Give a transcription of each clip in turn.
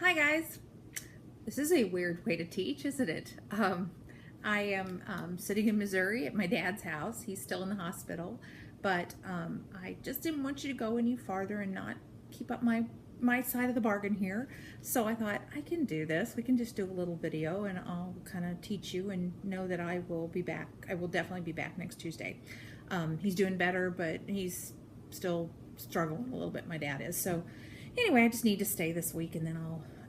Hi guys. This is a weird way to teach, isn't it? I am sitting in Missouri at my dad's house. He's still in the hospital, but I just didn't want you to go any farther and not keep up my side of the bargain here. So I thought I can do this. We can just do a little video and I'll kind of teach you and know that I will be back. I will definitely be back next Tuesday. He's doing better, but he's still struggling a little bit. My dad is. So anyway, I just need to stay this week and then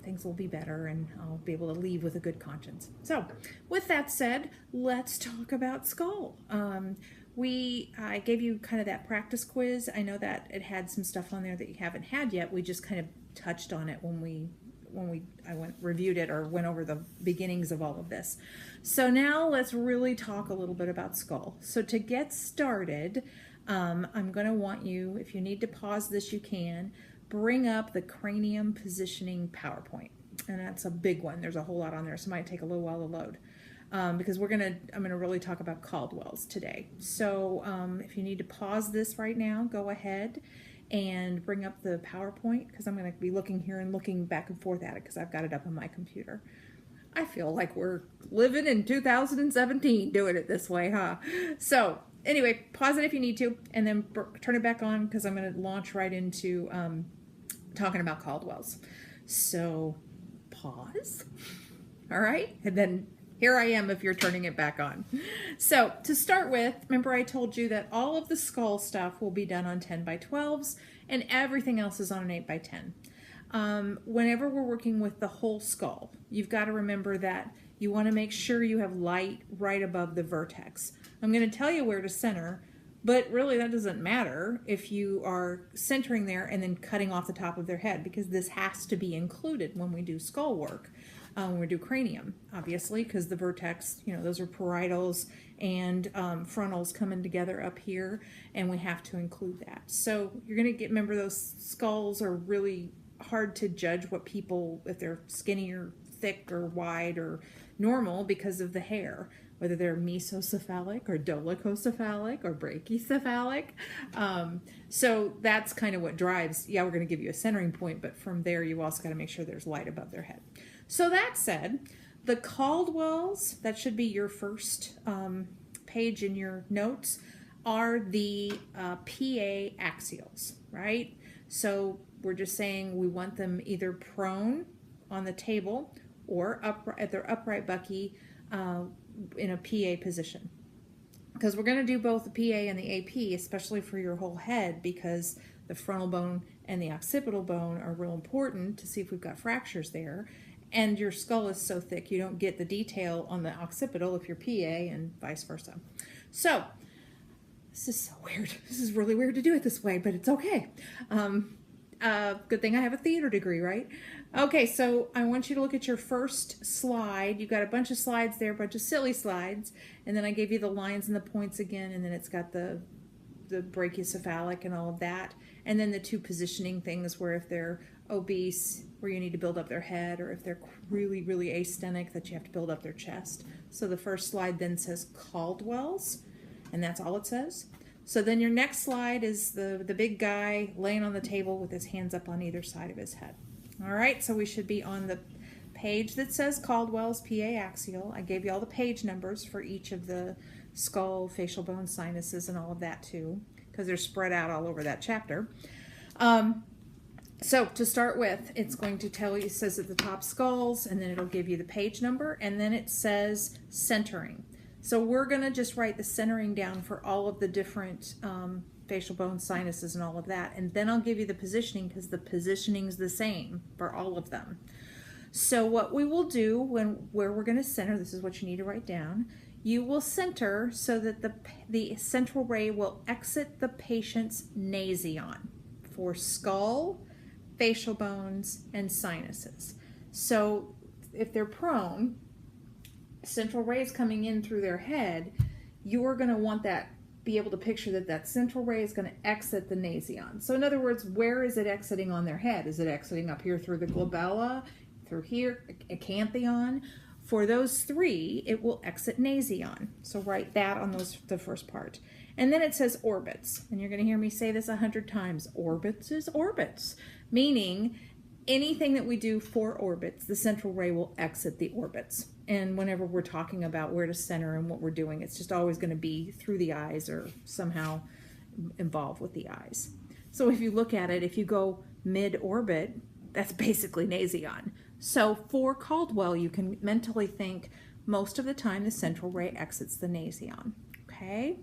things will be better and I'll be able to leave with a good conscience. So with that said, let's talk about skull. I gave you kind of that practice quiz. I know that it had some stuff on there that you haven't had yet. We just kind of touched on it when I reviewed it or went over the beginnings of all of this. So now let's really talk a little bit about skull. So to get started, I'm going to want you, if you need to pause this, you can. Bring up the cranium positioning PowerPoint, and that's a big one. There's a whole lot on there, so it might take a little while to load because I'm gonna really talk about Caldwell's today. So if you need to pause this right now, go ahead and bring up the PowerPoint because I'm gonna be looking here and looking back and forth at it because I've got it up on my computer. I feel like we're living in 2017 doing it this way, huh? So anyway, pause it if you need to, and then turn it back on because I'm gonna launch right into talking about Caldwell's. So pause. All right. And then here I am if you're turning it back on. So to start with, remember I told you that all of the skull stuff will be done on 10 by 12s and everything else is on an 8 by 10. Whenever we're working with the whole skull, you've got to remember that you want to make sure you have light right above the vertex. I'm going to tell you where to center, but really that doesn't matter if you are centering there and then cutting off the top of their head because this has to be included when we do skull work, when we do cranium, obviously, because the vertex, those are parietals and frontals coming together up here, and we have to include that. So you're going to remember those skulls are really hard to judge what people, if they're skinny or thick or wide or normal because of the hair, whether they're mesocephalic or dolichocephalic or brachycephalic. So that's kind of what drives, we're going to give you a centering point, but from there you also got to make sure there's light above their head. So that said, the Caldwell's, that should be your first page in your notes, are the PA axials, right? So we're just saying we want them either prone on the table or upright at their upright bucky in a PA position. Because we're going to do both the PA and the AP, especially for your whole head, because the frontal bone and the occipital bone are real important to see if we've got fractures there. And your skull is so thick you don't get the detail on the occipital if you're PA and vice versa. So this is so weird. This is really weird to do it this way, but it's okay. Good thing I have a theater degree, right? Okay, so I want you to look at your first slide. You've got a bunch of slides there, a bunch of silly slides, and then I gave you the lines and the points again, and then it's got the brachycephalic and all of that, and then the two positioning things where if they're obese, where you need to build up their head, or if they're really, really astenic, that you have to build up their chest. So the first slide then says Caldwell's, and that's all it says. So then your next slide is the big guy laying on the table with his hands up on either side of his head. All right, so we should be on the page that says Caldwell's PA axial. I gave you all the page numbers for each of the skull, facial bone, sinuses, and all of that too, because they're spread out all over that chapter. So to start with, it's going to tell you, it says at the top skulls, and then it'll give you the page number, and then it says centering. So we're going to just write the centering down for all of the different facial bone, sinuses, and all of that. And then I'll give you the positioning because the positioning's the same for all of them. So what we will do where we're going to center, this is what you need to write down, you will center so that the central ray will exit the patient's nasion for skull, facial bones, and sinuses. So if they're prone, central rays coming in through their head, you're going to want that, be able to picture that central ray is going to exit the nasion. So in other words, where is it exiting on their head? Is it exiting up here through the glabella, through here, acanthion? For those three, it will exit nasion. So write that on the first part. And then it says orbits. And you're going to hear me say this 100 times. Orbits is orbits. Meaning anything that we do for orbits, the central ray will exit the orbits. And whenever we're talking about where to center and what we're doing, it's just always going to be through the eyes or somehow involved with the eyes. So if you look at it, if you go mid-orbit, that's basically nasion. So for Caldwell, you can mentally think most of the time the central ray exits the nasion. Okay?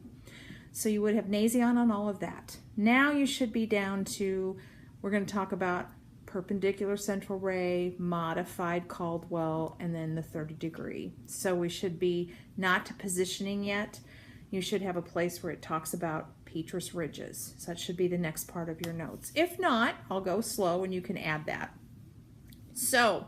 So you would have nasion on all of that. Now you should be down to, we're going to talk about perpendicular central ray, modified Caldwell, and then the 30 degree. So we should be not to positioning yet. You should have a place where it talks about Petrus ridges. So that should be the next part of your notes. If not, I'll go slow and you can add that. So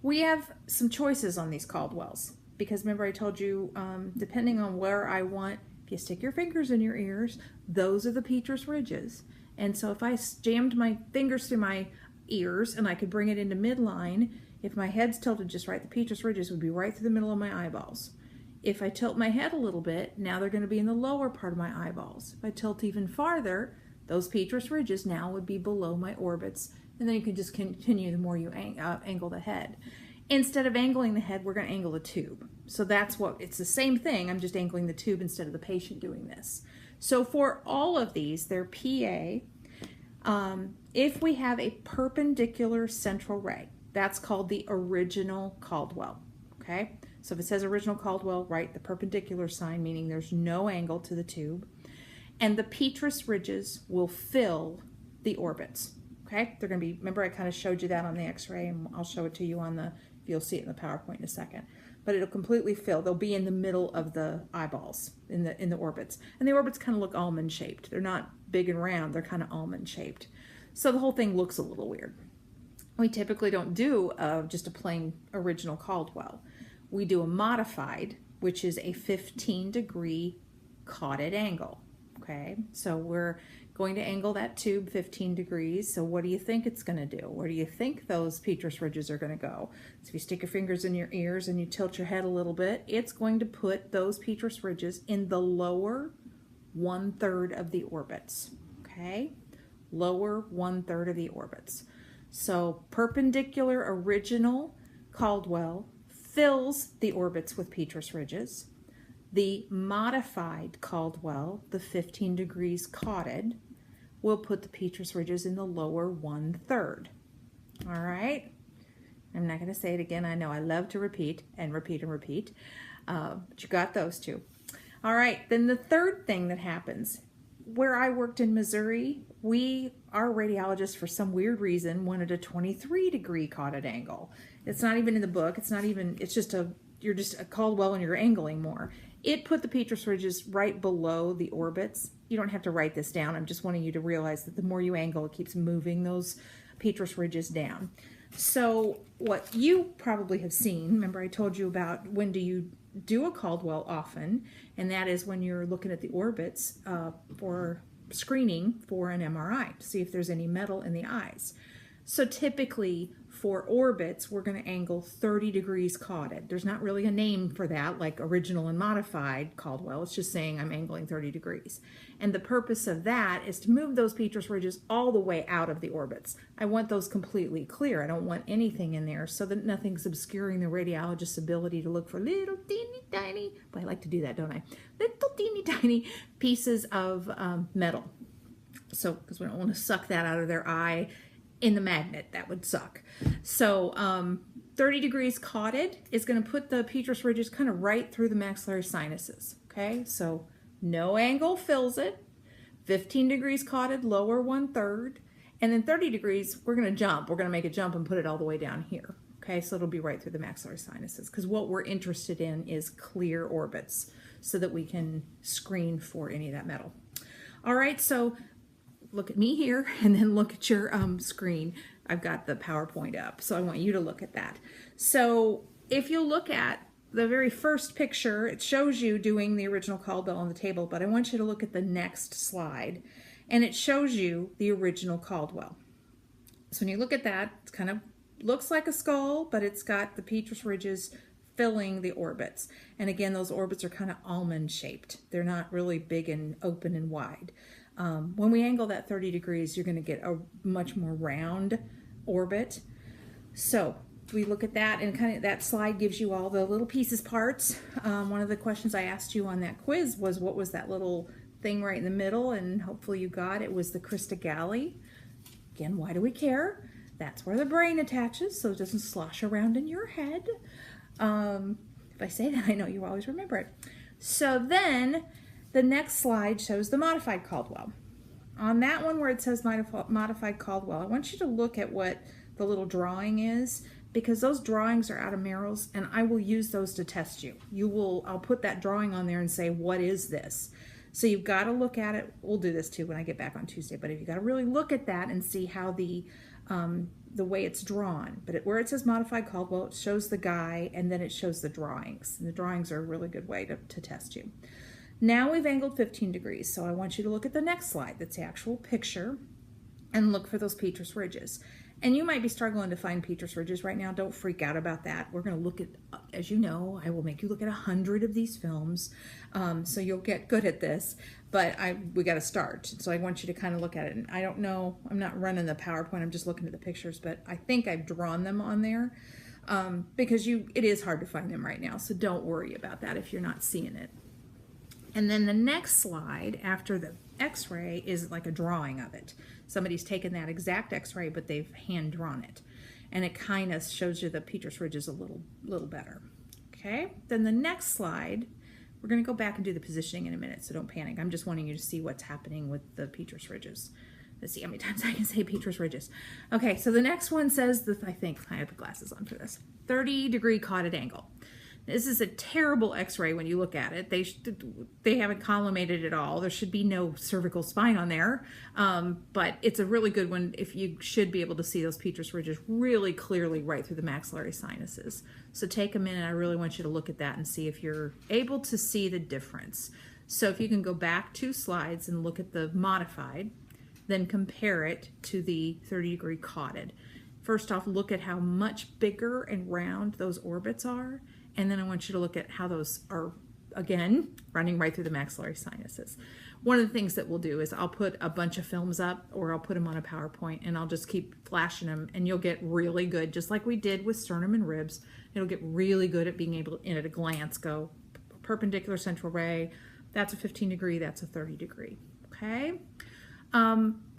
we have some choices on these Caldwells, because remember I told you, depending on where I want, if you stick your fingers in your ears, those are the Petrus ridges. And so if I jammed my fingers through my ears and I could bring it into midline, if my head's tilted just right, the Petrus ridges would be right through the middle of my eyeballs. If I tilt my head a little bit, now they're going to be in the lower part of my eyeballs. If I tilt even farther, those Petrus ridges now would be below my orbits, and then you can just continue the more you angle the head. Instead of angling the head, we're going to angle the tube. So that's what, it's the same thing, I'm just angling the tube instead of the patient doing this. So for all of these, they're PA. If we have a perpendicular central ray, that's called the original Caldwell, okay? So if it says original Caldwell, write the perpendicular sign, meaning there's no angle to the tube. And the Petrus ridges will fill the orbits, okay? They're going to be, remember I kind of showed you that on the x-ray, and I'll show it to you on the, you'll see it in the PowerPoint in a second. But it'll completely fill. They'll be in the middle of the eyeballs, in the orbits. And the orbits kind of look almond-shaped. They're not big and round, they're kind of almond-shaped. So the whole thing looks a little weird. We typically don't do just a plain original Caldwell. We do a modified, which is a 15-degree caudded angle, okay? So we're going to angle that tube 15 degrees. So what do you think it's going to do? Where do you think those Petrus ridges are going to go? So if you stick your fingers in your ears and you tilt your head a little bit, it's going to put those Petrus ridges in the lower 1/3 of the orbits, okay? Lower 1/3 of the orbits. So perpendicular original Caldwell fills the orbits with Petrus ridges. The modified Caldwell, the 15 degrees caudded, will put the Petrus ridges in the lower 1/3. All right? I'm not going to say it again. I know I love to repeat and repeat and repeat. But you got those two. All right, then the third thing that happens, where I worked in Missouri, our radiologist, for some weird reason, wanted a 23-degree caudded angle. It's not even in the book. It's just you're just a Caldwell and you're angling more. It put the Petrus ridges right below the orbits. You don't have to write this down. I'm just wanting you to realize that the more you angle, it keeps moving those Petrus ridges down. So what you probably have seen, remember I told you about when do you do a Caldwell often, and that is when you're looking at the orbits for screening for an MRI to see if there's any metal in the eyes. So typically for orbits, we're going to angle 30 degrees caudded. There's not really a name for that, like original and modified Caldwell. It's just saying I'm angling 30 degrees. And the purpose of that is to move those Petrus ridges all the way out of the orbits. I want those completely clear. I don't want anything in there so that nothing's obscuring the radiologist's ability to look for little teeny tiny, but I like to do that, don't I? Little teeny tiny pieces of metal. So, because we don't want to suck that out of their eye in the magnet, that would suck. So 30 degrees caudded is going to put the Petrus ridges kind of right through the maxillary sinuses, okay? So no angle fills it, 15 degrees caudded, lower 1/3, and then 30 degrees, we're going to jump. We're going to make a jump and put it all the way down here, okay? So it'll be right through the maxillary sinuses, because what we're interested in is clear orbits so that we can screen for any of that metal. All right, so look at me here and then look at your screen. I've got the PowerPoint up, so I want you to look at that. So if you look at the very first picture, it shows you doing the original Caldwell on the table, but I want you to look at the next slide, and it shows you the original Caldwell. So when you look at that, it kind of looks like a skull, but it's got the Petrus ridges filling the orbits. And again, those orbits are kind of almond shaped. They're not really big and open and wide. When we angle that 30 degrees, you're going to get a much more round orbit. So we look at that, and kind of that slide gives you all the little pieces, parts. One of the questions I asked you on that quiz was, what was that little thing right in the middle? And hopefully you got it. Was the crista galli. Again, why do we care? That's where the brain attaches, so it doesn't slosh around in your head. If I say that, I know you always remember it. So then the next slide shows the modified Caldwell. On that one where it says modified Caldwell, I want you to look at what the little drawing is, because those drawings are out of Merrill's, and I will use those to test you. I'll put that drawing on there and say, what is this? So you've got to look at it. We'll do this too when I get back on Tuesday, but if you got to really look at that and see how the way it's drawn. But where it says modified Caldwell, it shows the guy, and then it shows the drawings. And the drawings are a really good way to test you. Now we've angled 15 degrees, so I want you to look at the next slide. That's the actual picture, and look for those Petrus ridges. And you might be struggling to find Petrus ridges right now. Don't freak out about that. We're going to look at, as you know, I will make you look at 100 of these films, so you'll get good at this. But we got to start, so I want you to kind of look at it. And I don't know, I'm not running the PowerPoint. I'm just looking at the pictures, but I think I've drawn them on there because it is hard to find them right now. So don't worry about that if you're not seeing it. And then the next slide after the x-ray is like a drawing of it. Somebody's taken that exact x-ray, but they've hand drawn it. And it kind of shows you the Petrus ridges a little better. Okay, then the next slide, we're going to go back and do the positioning in a minute, so don't panic. I'm just wanting you to see what's happening with the Petrus ridges. Let's see how many times I can say Petrus ridges. Okay, so the next one says, I think I have the glasses on for this, 30-degree cotted angle. This is a terrible x-ray when you look at it. They haven't collimated it all. There should be no cervical spine on there, but it's a really good one if you should be able to see those Petrus ridges really clearly right through the maxillary sinuses. So take a minute. I really want you to look at that and see if you're able to see the difference. So if you can go back 2 slides and look at the modified, then compare it to the 30-degree cotted. First off, look at how much bigger and round those orbits are. And then I want you to look at how those are, again, running right through the maxillary sinuses. One of the things that we'll do is I'll put a bunch of films up, or I'll put them on a PowerPoint, and I'll just keep flashing them, and you'll get really good, just like we did with sternum and ribs. It'll get really good at being able to, at a glance, go perpendicular central ray. That's a 15 degree, that's a 30 degree, okay?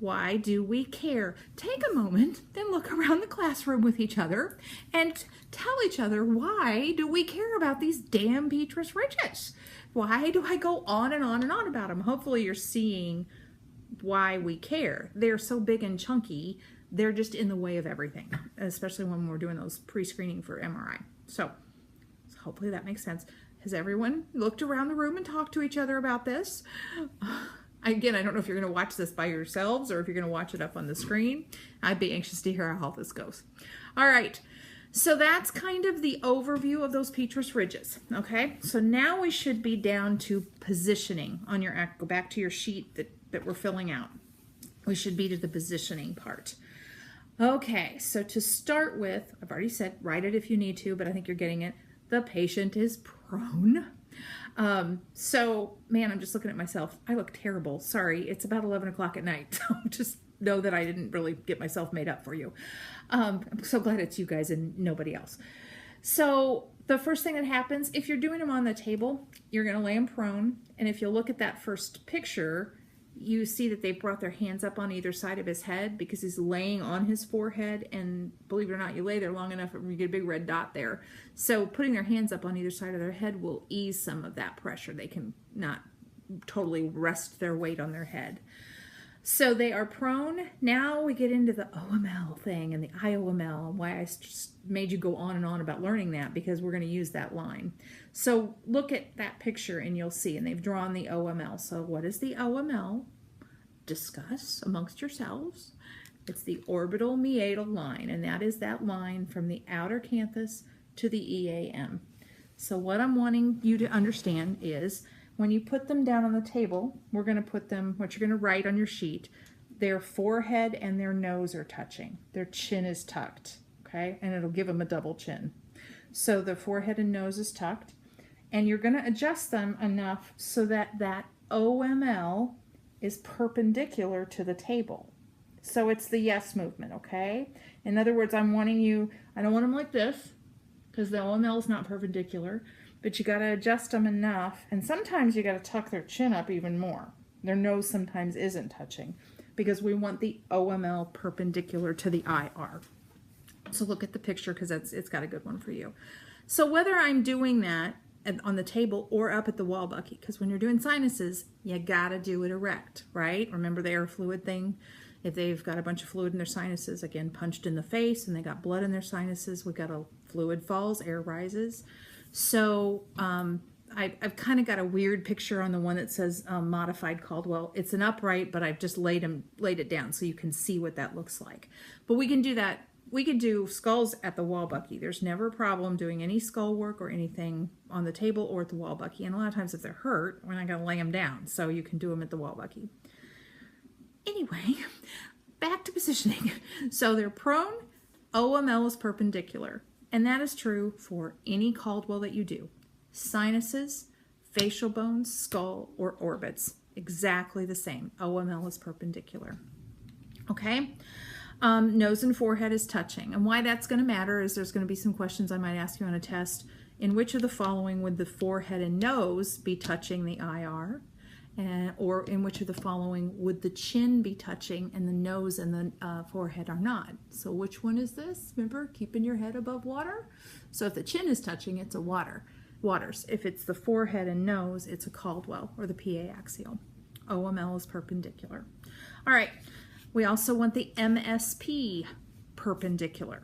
Why do we care? Take a moment, then look around the classroom with each other and tell each other, why do we care about these damn Petrus ridges? Why do I go on and on and on about them? Hopefully you're seeing why we care. They're so big and chunky, they're just in the way of everything, especially when we're doing those pre-screening for MRI. So hopefully that makes sense. Has everyone looked around the room and talked to each other about this? Again, I don't know if you're going to watch this by yourselves or if you're going to watch it up on the screen. I'd be anxious to hear how this goes. All right, so that's kind of the overview of those Petrus ridges. Okay, so now we should be down to positioning on your act. Go back to your sheet that we're filling out. We should be to the positioning part. Okay, so to start with, I've already said, write it if you need to, but I think you're getting it. The patient is prone. So, man, I'm just looking at myself. I look terrible. Sorry, it's about 11 o'clock at night. So just know that I didn't really get myself made up for you. I'm so glad it's you guys and nobody else. So the first thing that happens, if you're doing them on the table, you're going to lay them prone. And if you look at that first picture, you see that they brought their hands up on either side of his head because he's laying on his forehead, and believe it or not, you lay there long enough and you get a big red dot there. So putting their hands up on either side of their head will ease some of that pressure. They can not totally rest their weight on their head. So they are prone. Now we get into the OML thing and the IOML, and why I just made you go on and on about learning that, because we're going to use that line. So look at that picture and you'll see, and they've drawn the OML. So what is the OML? Discuss amongst yourselves. It's the orbital meatal line, and that is that line from the outer canthus to the EAM. So what I'm wanting you to understand is, when you put them down on the table, we're going to put them, what you're going to write on your sheet, their forehead and their nose are touching. Their chin is tucked, okay? And it'll give them a double chin. So the forehead and nose is tucked, and you're going to adjust them enough so that that OML is perpendicular to the table, So it's the yes movement, okay? In other words, I'm wanting you, I don't want them like this, because the OML is not perpendicular, but you got to adjust them enough, and sometimes you got to tuck their chin up even more. Their nose sometimes isn't touching, because we want the OML perpendicular to the IR. So look at the picture, because it's got a good one for you. So whether I'm doing that on the table or up at the wall bucket, because when you're doing sinuses, you got to do it erect, right? Remember the air fluid thing? If they've got a bunch of fluid in their sinuses, again, punched in the face, and they got blood in their sinuses, we got a fluid falls, air rises. So I've kind of got a weird picture on the one that says modified Caldwell. It's an upright, but I've just laid it down so you can see what that looks like. But we can do that. We can do skulls at the wall bucky. There's never a problem doing any skull work or anything on the table or at the wall bucky. And a lot of times if they're hurt, we're not going to lay them down. So you can do them at the wall bucky. Anyway, back to positioning. So they're prone, OML is perpendicular. And that is true for any Caldwell that you do. Sinuses, facial bones, skull, or orbits. Exactly the same. OML is perpendicular. Okay? Nose and forehead is touching. And why that's going to matter is there's going to be some questions I might ask you on a test. In which of the following would the forehead and nose be touching the IR? Or in which of the following would the chin be touching and the nose and the forehead are not? So which one is this? Remember, keeping your head above water? So if the chin is touching, it's a Waters. If it's the forehead and nose, it's a Caldwell or the PA axial. OML is perpendicular. All right. We also want the MSP perpendicular.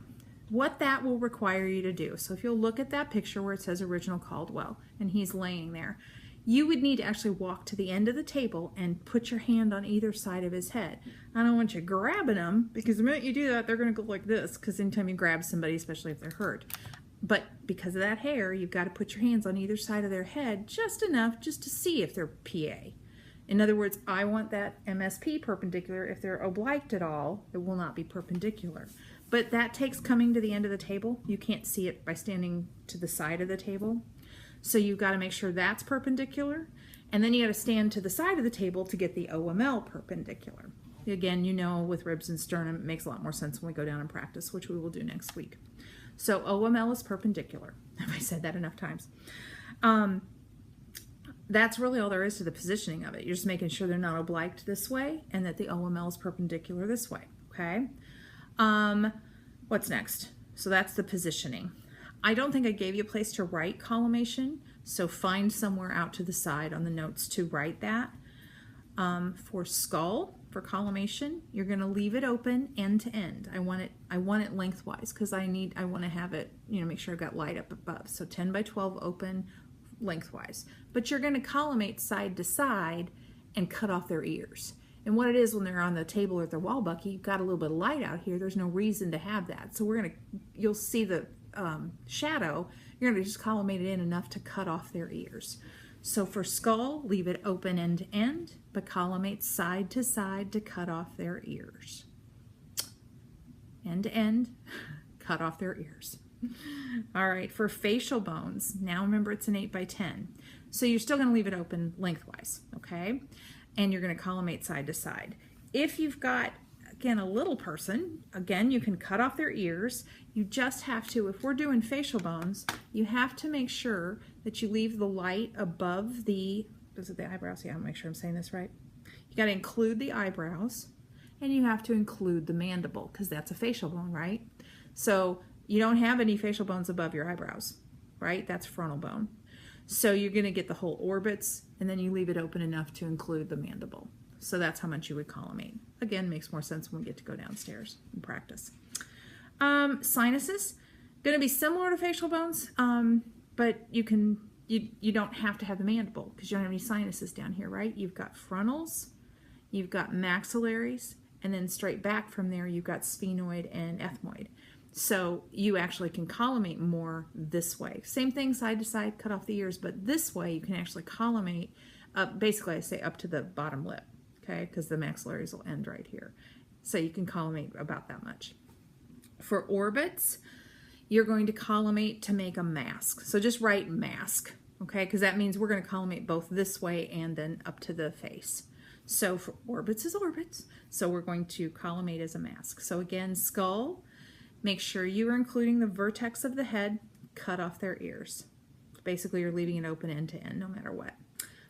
What that will require you to do. So if you'll look at that picture where it says original Caldwell and he's laying there, you would need to actually walk to the end of the table and put your hand on either side of his head. I don't want you grabbing them, because the minute you do that, they're going to go like this, because anytime you grab somebody, especially if they're hurt. But because of that hair, you've got to put your hands on either side of their head just enough just to see if they're PA. In other words, I want that MSP perpendicular. If they're oblique at all, it will not be perpendicular. But that takes coming to the end of the table. You can't see it by standing to the side of the table. So you've got to make sure that's perpendicular. And then you got to stand to the side of the table to get the OML perpendicular. Again, you know, with ribs and sternum, it makes a lot more sense when we go down and practice, which we will do next week. So OML is perpendicular. Have I said that enough times? That's really all there is to the positioning of it. You're just making sure they're not oblique this way and that the OML is perpendicular this way, okay? What's next? So that's the positioning. I don't think I gave you a place to write collimation, so find somewhere out to the side on the notes to write that. For skull, for collimation, you're going to leave it open end to end. I want it lengthwise because I want to have it, make sure I've got light up above. So 10 by 12 open lengthwise. But you're going to collimate side to side and cut off their ears. And what it is when they're on the table or at their wall bucky, you've got a little bit of light out here. There's no reason to have that. So you'll see the shadow. You're going to just collimate it in enough to cut off their ears. So for skull, leave it open end to end, but collimate side to side to cut off their ears. End to end, cut off their ears. All right, for facial bones, now remember it's an 8 by 10. So you're still going to leave it open lengthwise, okay? And you're going to collimate side to side. If you've got, again, a little person, again, you can cut off their ears. You just have to, if we're doing facial bones, you have to make sure that you leave the light above the eyebrows? Yeah, I'll make sure I'm saying this right. You got to include the eyebrows, and you have to include the mandible, because that's a facial bone, right? So you don't have any facial bones above your eyebrows, right? That's frontal bone. So you're going to get the whole orbits, and then you leave it open enough to include the mandible. So that's how much you would collimate. Again, makes more sense when we get to go downstairs and practice. Sinuses, going to be similar to facial bones, but you don't have to have the mandible because you don't have any sinuses down here, right? You've got frontals, you've got maxillaries, and then straight back from there you've got sphenoid and ethmoid. So you actually can collimate more this way. Same thing, side to side, cut off the ears, but this way you can actually collimate up, basically I say up to the bottom lip, okay, because the maxillaries will end right here. So you can collimate about that much. For orbits, you're going to collimate to make a mask. So just write mask, okay, because that means we're going to collimate both this way and then up to the face. So for orbits is orbits. So we're going to collimate as a mask. So again, skull, make sure you are including the vertex of the head, cut off their ears. Basically, you're leaving it open end to end no matter what.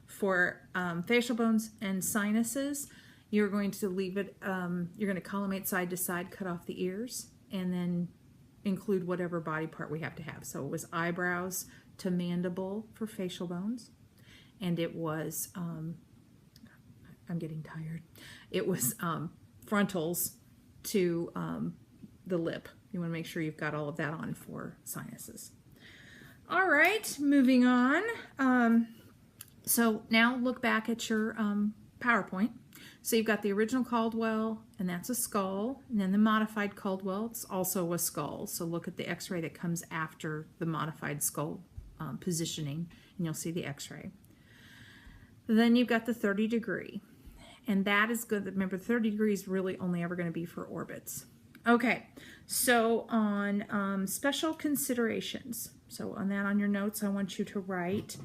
For facial bones and sinuses, you're going to leave it, you're going to collimate side to side, cut off the ears, and then include whatever body part we have to have. So it was eyebrows to mandible for facial bones, and it was, I'm getting tired, it was frontals to the lip. You want to make sure you've got all of that on for sinuses. All right, moving on. So now look back at your PowerPoint. So you've got the original Caldwell, and that's a skull, and then the modified Caldwell, it's also a skull. So look at the x-ray that comes after the modified skull positioning, and you'll see the x-ray. Then you've got the 30 degree, and that is good. Remember, 30 degrees is really only ever going to be for orbits. Okay, so on special considerations, so on that on your notes, I want you to write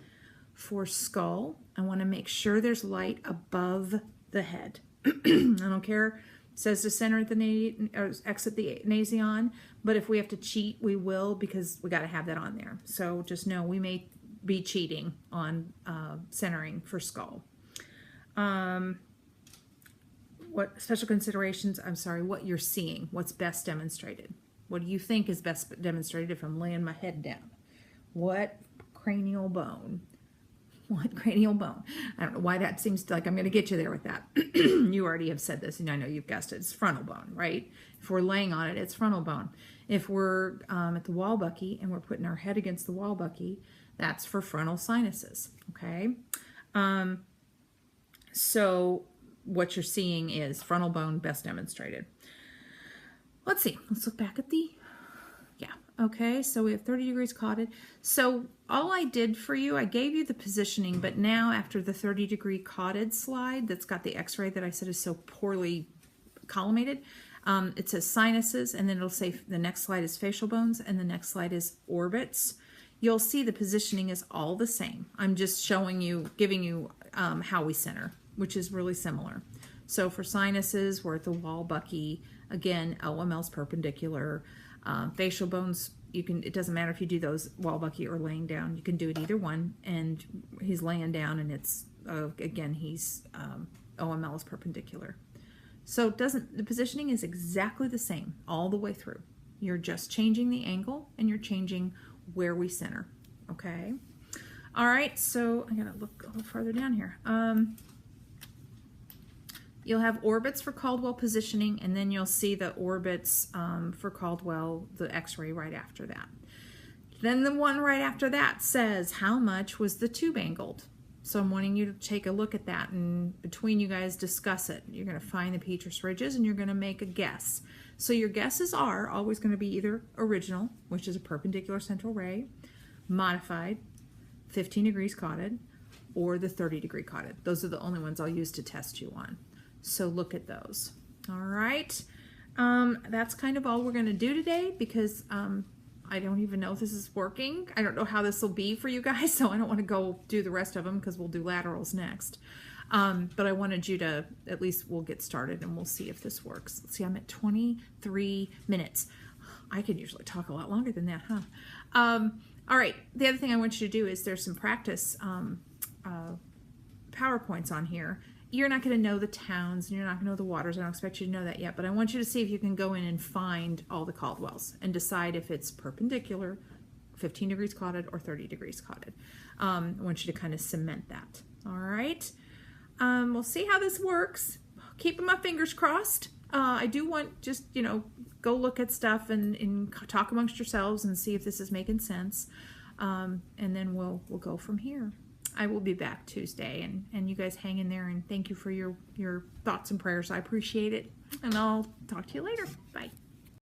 for skull, I want to make sure there's light above the head. I don't care, it says to center at the or exit the nasion, but if we have to cheat, we will, because we got to have that on there. So just know we may be cheating on centering for skull. What special considerations, I'm sorry, what you're seeing, what's best demonstrated. What do you think is best demonstrated if I'm laying my head down? What cranial bone? What cranial bone? I don't know why that seems like I'm going to get you there with that. You already have said this, and I know you've guessed it. It's frontal bone, right? If we're laying on it, it's frontal bone. If we're at the wall bucky and we're putting our head against the wall bucky, that's for frontal sinuses, okay? So what you're seeing is frontal bone best demonstrated. Let's see. Let's look back at the, yeah. Okay, so we have 30 degrees cotted. So all I did for you, I gave you the positioning, but now after the 30 degree cotted slide that's got the x-ray that I said is so poorly collimated, it says sinuses, and then it'll say the next slide is facial bones, and the next slide is orbits. You'll see the positioning is all the same. I'm just showing you, giving you how we center, which is really similar. So for sinuses, we're at the wall bucky. Again, LML's perpendicular. Facial bones, you can, it doesn't matter if you do those wall bucky or laying down. You can do it either one, and he's laying down, and it's again, he's OML is perpendicular. So the positioning is exactly the same all the way through. You're just changing the angle, and you're changing where we center. Okay. All right. So I gotta look a little farther down here. You'll have orbits for Caldwell positioning, and then you'll see the orbits for Caldwell, the x-ray right after that. Then the one right after that says how much was the tube angled. So I'm wanting you to take a look at that, and between you guys discuss it. You're going to find the Petrus ridges, and you're going to make a guess. So your guesses are always going to be either original, which is a perpendicular central ray, modified, 15 degrees cotted, or the 30 degree cotted. Those are the only ones I'll use to test you on. So look at those. All right. That's kind of all we're going to do today, because I don't even know if this is working. I don't know how this will be for you guys, so I don't want to go do the rest of them, because we'll do laterals next. But I wanted you to, at least we'll get started and we'll see if this works. Let's see, I'm at 23 minutes. I could usually talk a lot longer than that, huh? All right, the other thing I want you to do is there's some practice PowerPoints on here. You're not going to know the towns, and you're not going to know the waters. I don't expect you to know that yet, but I want you to see if you can go in and find all the Caldwells and decide if it's perpendicular, 15 degrees cotted, or 30 degrees cotted. I want you to kind of cement that. All right. We'll see how this works. Keeping my fingers crossed. I do want just, you know, go look at stuff and talk amongst yourselves and see if this is making sense. And then we'll go from here. I will be back Tuesday, and you guys hang in there, and thank you for your thoughts and prayers. I appreciate it, and I'll talk to you later. Bye.